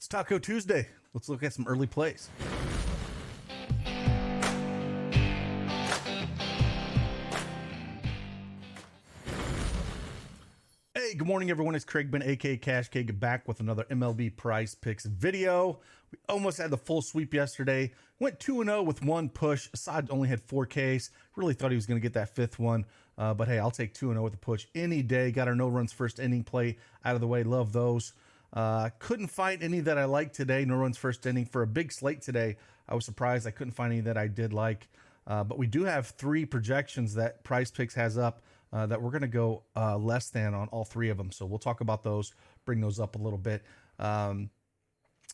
It's Taco Tuesday. Let's look at some early plays. Hey, good morning, everyone. It's Craig Ben, aka Cash Cake, back with another MLB Prizepicks video. We almost had the full sweep yesterday. Went 2-0 with one push. Assad only had 4 Ks. Really thought he was going to get that 5th one. But hey, I'll take 2-0 with a push any day. Got our no runs first inning play out of the way. Love those. Couldn't find any that I liked today. No runs first inning for a big slate today. I was surprised I couldn't find any that I did like. But we do have 3 projections that PrizePicks has up that we're going to go less than on all 3 of them. So we'll talk about those, bring those up a little bit.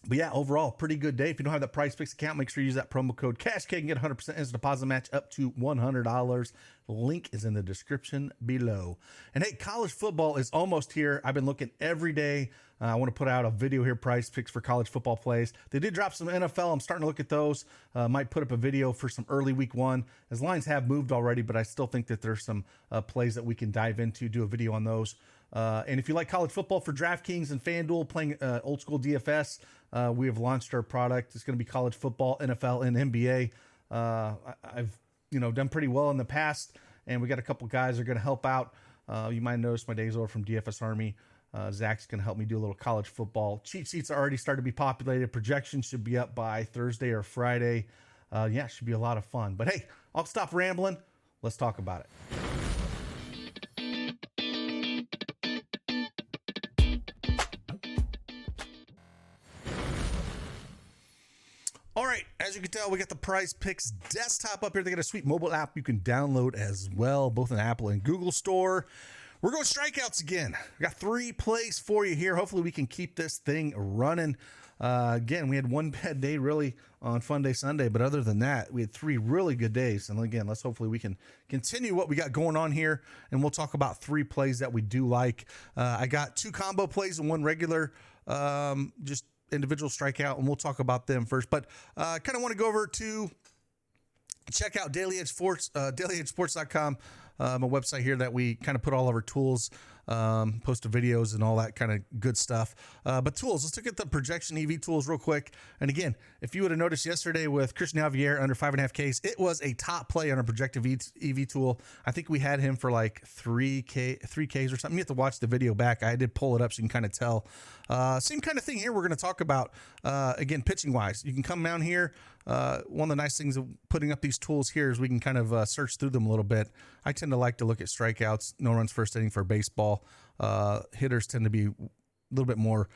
But yeah, overall, pretty good day. If you don't have that PrizePicks account, make sure you use that promo code CashK and get 100% instant deposit match up to $100. Link is in the description below. And hey, college football is almost here. I've been looking every day. I want to put out a video here, PrizePicks for college football plays. They did drop some NFL. I'm starting to look at those. Might put up a video for some early week 1. As lines have moved already, but I still think that there's some plays that we can dive into, do a video on those. And if you like college football for DraftKings and FanDuel, playing old school DFS, we have launched our product. It's going to be college football, NFL, and NBA. I've done pretty well in the past, and we got a couple guys that are going to help out. You might notice my days over from DFS Army. Zach's going to help me do a little college football. Cheat sheets are already started to be populated. Projections should be up by Thursday or Friday. Yeah, it should be a lot of fun. But hey, I'll stop rambling. Let's talk about it. All right, as you can tell, we got the PrizePicks desktop up here. They got a sweet mobile app you can download as well, both in Apple and Google Store. We're going strikeouts again. We got 3 plays for you here. Hopefully we can keep this thing running. Again, we had one bad day really on Fun Day Sunday, but other than that, we had 3 really good days. And again, hopefully we can continue what we got going on here, and we'll talk about 3 plays that we do like. I got 2 combo plays and 1 regular, just individual strikeout, and we'll talk about them first. But I kind of want to go over to check out Daily Edge Sports, dailyedgesports.com, a website here that we kind of put all of our tools, post videos and all that kind of good stuff. But tools, let's look at the projection EV tools real quick. And again, if you would have noticed yesterday with Christian Javier under 5.5 Ks, it was a top play on our projective EV tool. I think we had him for like 3 Ks or something. You have to watch the video back. I did pull it up so you can kind of tell. Same kind of thing here we're going to talk about, again, pitching wise. You can come down here. One of the nice things of putting up these tools here is we can kind of search through them a little bit. I tend to like to look at strikeouts, no runs first inning for baseball. Hitters tend to be a little bit more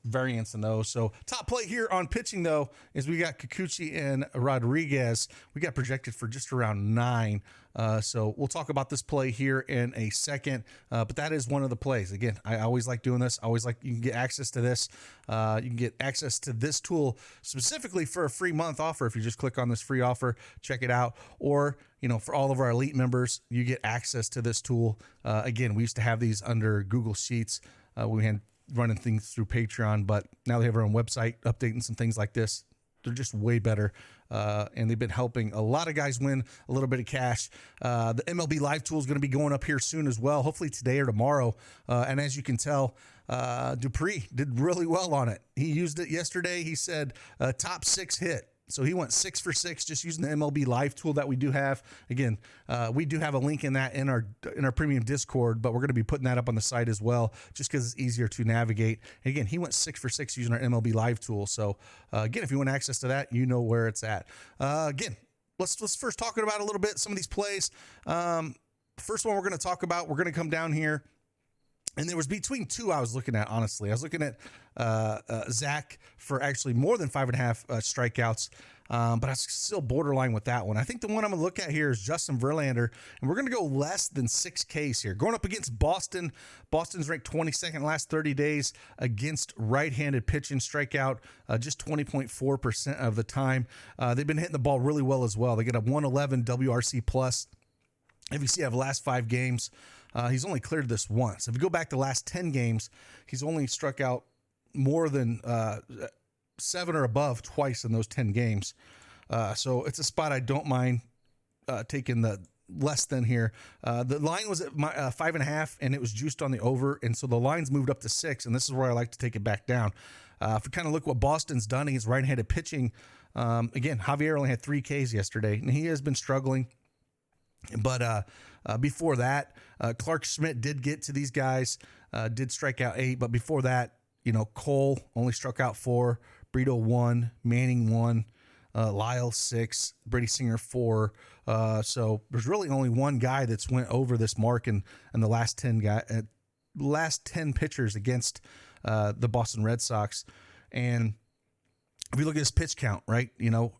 variance in those. So top play here on pitching, though, is we got Kikuchi and Rodriguez. We got projected for just around 9. So we'll talk about this play here in a second. But that is one of the plays. Again, I always like doing this. I always like, you can get access to this. You can get access to this tool specifically for a free month offer. If you just click on this free offer, check it out. Or, for all of our elite members, you get access to this tool. Again, we used to have these under Google Sheets. We had running things through Patreon, but now they have their own website, updating some things like this. They're just way better, and they've been helping a lot of guys win a little bit of cash. The MLB Live tool is going to be going up here soon as well, hopefully today or tomorrow. And as you can tell, Dupree did really well on it. He used it yesterday. He said top 6 hit. So he went 6 for 6 just using the MLB Live tool that we do have. Again, we do have a link in that in our premium Discord, but we're going to be putting that up on the site as well, just because it's easier to navigate. And again, he went 6 for 6 using our MLB Live tool. So again, if you want access to that, you know where it's at. Again, let's first talk about a little bit some of these plays. First one we're going to talk about, we're going to come down here. And there was between 2 I was looking at, honestly. I was looking at Zach for actually more than 5.5 strikeouts, but I was still borderline with that one. I think the one I'm going to look at here is Justin Verlander, and we're going to go less than 6 Ks here. Going up against Boston. Boston's ranked 22nd last 30 days against right-handed pitching strikeout, just 20.4% of the time. They've been hitting the ball really well as well. They get a 111 WRC+. If you see, I have last 5 games. He's only cleared this once. If you go back the last 10 games, he's only struck out more than 7 or above twice in those 10 games. So it's a spot I don't mind taking the less than here. The line was at 5.5, and it was juiced on the over, and so the line's moved up to 6, and this is where I like to take it back down. If we kind of look what Boston's done against right-handed pitching, again, Javier only had 3 Ks yesterday, and he has been struggling. But before that, Clark Schmidt did get to these guys, did strike out 8. But before that, Cole only struck out 4, Brito 1, Manning 1, Lyle 6, Brady Singer 4. So there's really only one guy that's went over this mark in the last 10 pitchers against the Boston Red Sox. And if you look at his pitch count, right,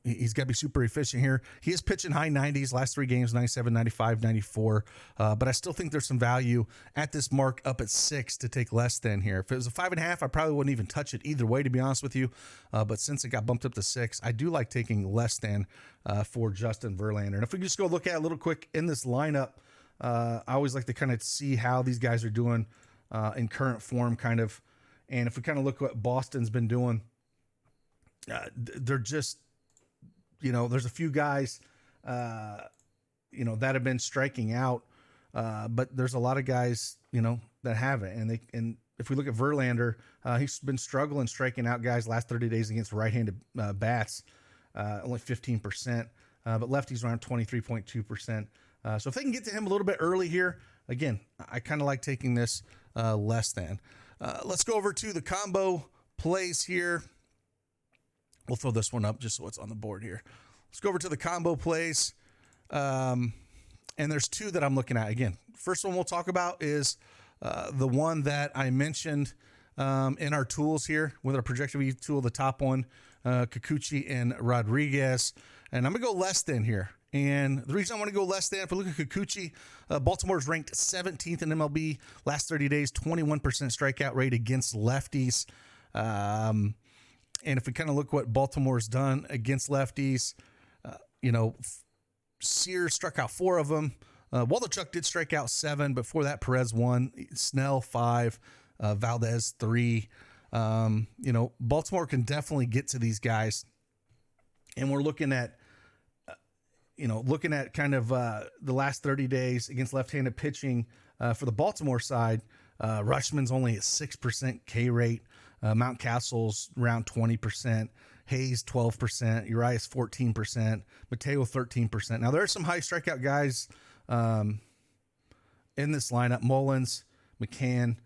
he's got to be super efficient here. He is pitching high 90s, last 3 games, 97, 95, 94. But I still think there's some value at this mark up at 6 to take less than here. If it was a 5.5, I probably wouldn't even touch it either way, to be honest with you. But since it got bumped up to 6, I do like taking less than for Justin Verlander. And if we just go look at it a little quick in this lineup, I always like to kind of see how these guys are doing in current form, kind of. And if we kind of look at what Boston's been doing, they're just, there's a few guys, that have been striking out, but there's a lot of guys, that haven't. And if we look at Verlander, he's been struggling striking out guys last 30 days against right-handed bats, only 15%, but lefties around 23.2%. So if they can get to him a little bit early here, again, I kind of like taking this less than. Let's go over to the combo plays here. We'll throw this one up just so it's on the board here. Let's go over to the combo plays. And there's 2 that I'm looking at. Again, first one we'll talk about is the one that I mentioned in our tools here with our projected view tool, the top one, Kikuchi and Rodriguez. And I'm going to go less than here. And the reason I want to go less than, if we look at Kikuchi, Baltimore's ranked 17th in MLB. Last 30 days, 21% strikeout rate against lefties. And if we kind of look what Baltimore's done against lefties, Sears struck out 4 of them. Waldichuk did strike out 7. Before that, Perez 1, Snell 5, Valdez 3. Baltimore can definitely get to these guys. And we're looking at, kind of the last 30 days against left-handed pitching for the Baltimore side. Rushman's only at 6% K rate. Mountcastle's around 20%, Hayes 12%, Urias 14%, Mateo 13%. Now there are some high strikeout guys in this lineup: Mullins, McCann.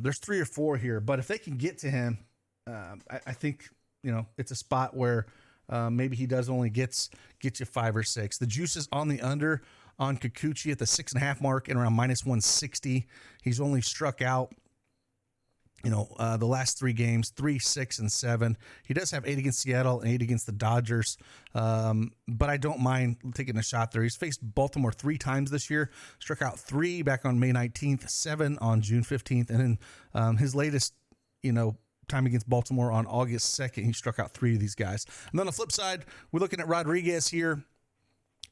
There's 3 or 4 here, but if they can get to him, I think it's a spot where maybe he does only get you 5 or 6. The juice is on the under on Kikuchi at the 6.5 mark and around -160. He's only struck out the last 3 games, 3, 6, and 7. He does have 8 against Seattle and 8 against the Dodgers. But I don't mind taking a shot there. He's faced Baltimore 3 times this year, struck out 3 back on May 19th, 7 on June 15th. And then his latest, time against Baltimore on August 2nd, he struck out 3 of these guys. And then on the flip side, we're looking at Rodriguez here.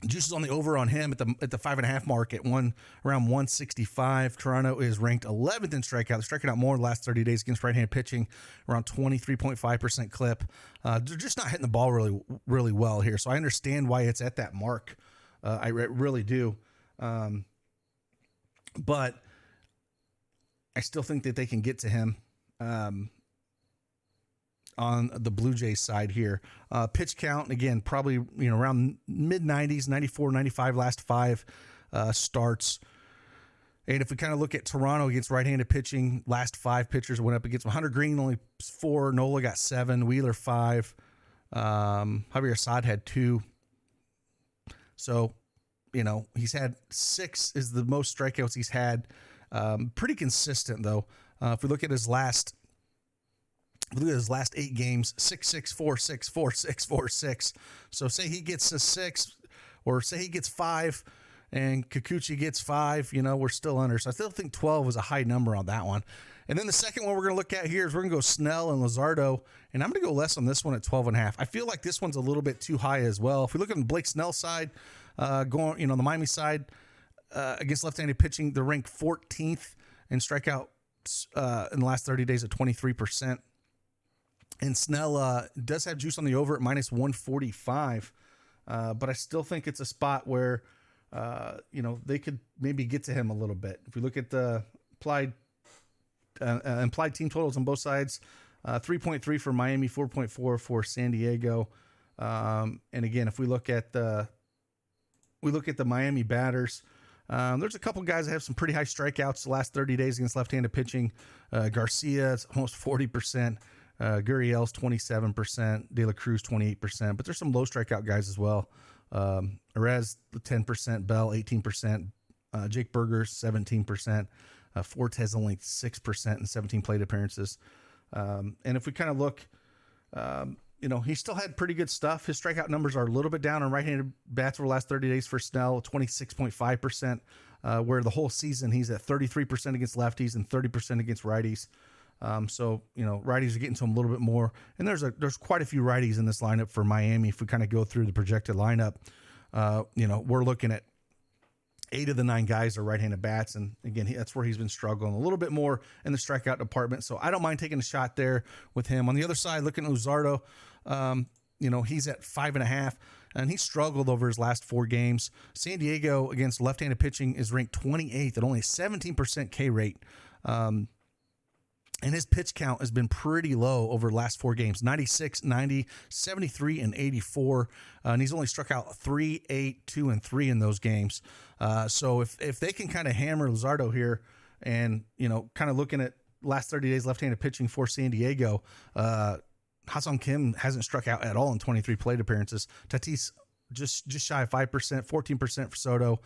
Juice is on the over on him at the 5.5 mark at around 165. Toronto is ranked 11th in strikeout. They're striking out more in the last 30 days against right-handed pitching, around 23.5% clip. They're just not hitting the ball really, really well here. So I understand why it's at that mark. I really do. But I still think that they can get to him. On the Blue Jays side here. Pitch count, again, probably around mid-90s, 94, 95 last 5 starts. And if we kind of look at Toronto against right-handed pitching, last 5 pitchers went up against him. Hunter Green only 4, Nola got 7, Wheeler 5, Javier Assad had 2. So, he's had 6 is the most strikeouts he's had. Pretty consistent, though. If we look at his last 8 games, 6-6, 4-6, 4-6, 4-6. So say he gets a 6, or say he gets 5, and Kikuchi gets 5, we're still under. So I still think 12 is a high number on that one. And then the second one we're going to look at here is we're going to go Snell and Luzardo, and I'm going to go less on this one at 12.5. I feel like this one's a little bit too high as well. If we look at the Blake Snell side, the Miami side, against left-handed pitching, they're ranked 14th in strikeouts in the last 30 days at 23%. And Snell does have juice on the over at -145, but I still think it's a spot where, they could maybe get to him a little bit. If we look at the implied team totals on both sides, 3.3 for Miami, 4.4 for San Diego. And again, if we look at the Miami batters, there's a couple guys that have some pretty high strikeouts the last 30 days against left-handed pitching. Garcia's almost 40%. Gurriel's 27%. De La Cruz 28%. But there's some low strikeout guys as well. Perez 10%. Bell 18%. Jake Berger 17%. Fortes only 6% in 17 plate appearances. And if we kind of look, he still had pretty good stuff. His strikeout numbers are a little bit down on right-handed bats over the last 30 days for Snell, 26.5%, where the whole season he's at 33% against lefties and 30% against righties. So righties are getting to him a little bit more. And there's quite a few righties in this lineup for Miami. If we kind of go through the projected lineup, we're looking at 8 of the 9 guys are right-handed bats. And again, that's where he's been struggling a little bit more in the strikeout department. So I don't mind taking a shot there with him. On the other side, looking at Luzardo, he's at 5.5 and he struggled over his last 4 games. San Diego against left-handed pitching is ranked 28th at only a 17% K rate. And his pitch count has been pretty low over the last 4 games, 96, 90, 73, and 84. And he's only struck out 3, 8, 2, and 3 in those games. So if they can kind of hammer Luzardo here and, kind of looking at last 30 days left-handed pitching for San Diego, Ha-Seong Kim hasn't struck out at all in 23 plate appearances. Tatis just shy of 5%, 14% for Soto.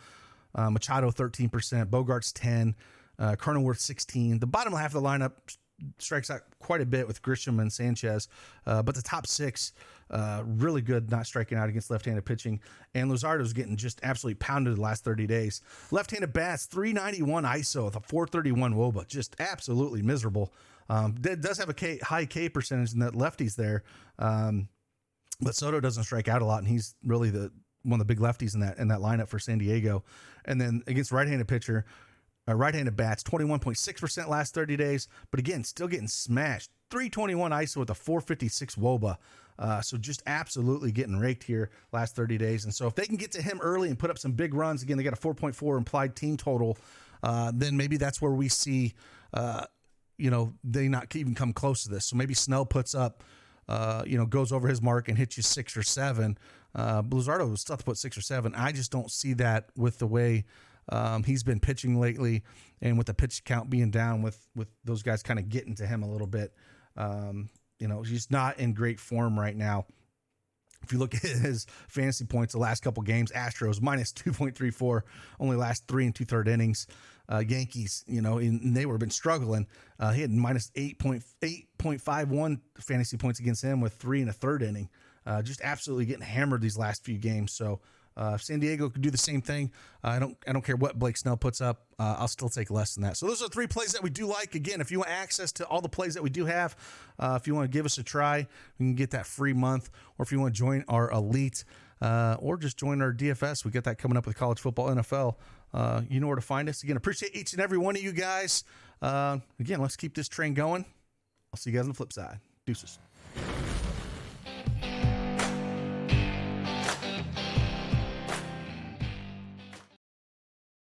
Machado 13%, Bogarts 10, Cronenworth 16. The bottom half of the lineup strikes out quite a bit with Grisham and Sanchez, but the top 6 really good, not striking out against left-handed pitching. And Luzardo's getting just absolutely pounded the last 30 days. Left-handed bats, 391 ISO with a 431 WOBA, just absolutely miserable. It does have a high K percentage in that lefties there, but Soto doesn't strike out a lot, and he's really one of the big lefties in that lineup for San Diego. And then against right-handed pitcher, right-handed bats, 21.6% last 30 days, but again, still getting smashed. 321 ISO with a 456 WOBA. So just absolutely getting raked here last 30 days. And so if they can get to him early and put up some big runs, again, they got a 4.4 implied team total, then maybe that's where we see, they not even come close to this. So maybe Snell puts up, goes over his mark and hits you 6 or 7. Luzardo will still have to put 6 or 7. I just don't see that with the way he's been pitching lately, and with the pitch count being down, with those guys kind of getting to him a little bit. He's not in great form right now. If you look at his fantasy points the last couple games, Astros minus 2.34, only last 3 2/3 innings. Yankees, and they been struggling. He had minus 8.51 fantasy points against him with 3 1/3 inning. Just absolutely getting hammered these last few games. So if San Diego could do the same thing, I don't care what Blake Snell puts up. I'll still take less than that. So those are 3 plays that we do like. Again, if you want access to all the plays that we do have, if you want to give us a try, you can get that free month. Or if you want to join our elite, or just join our DFS, we get that coming up with college football, NFL. You know where to find us. Again, appreciate each and every one of you guys. Again, let's keep this train going. I'll see you guys on the flip side. Deuces.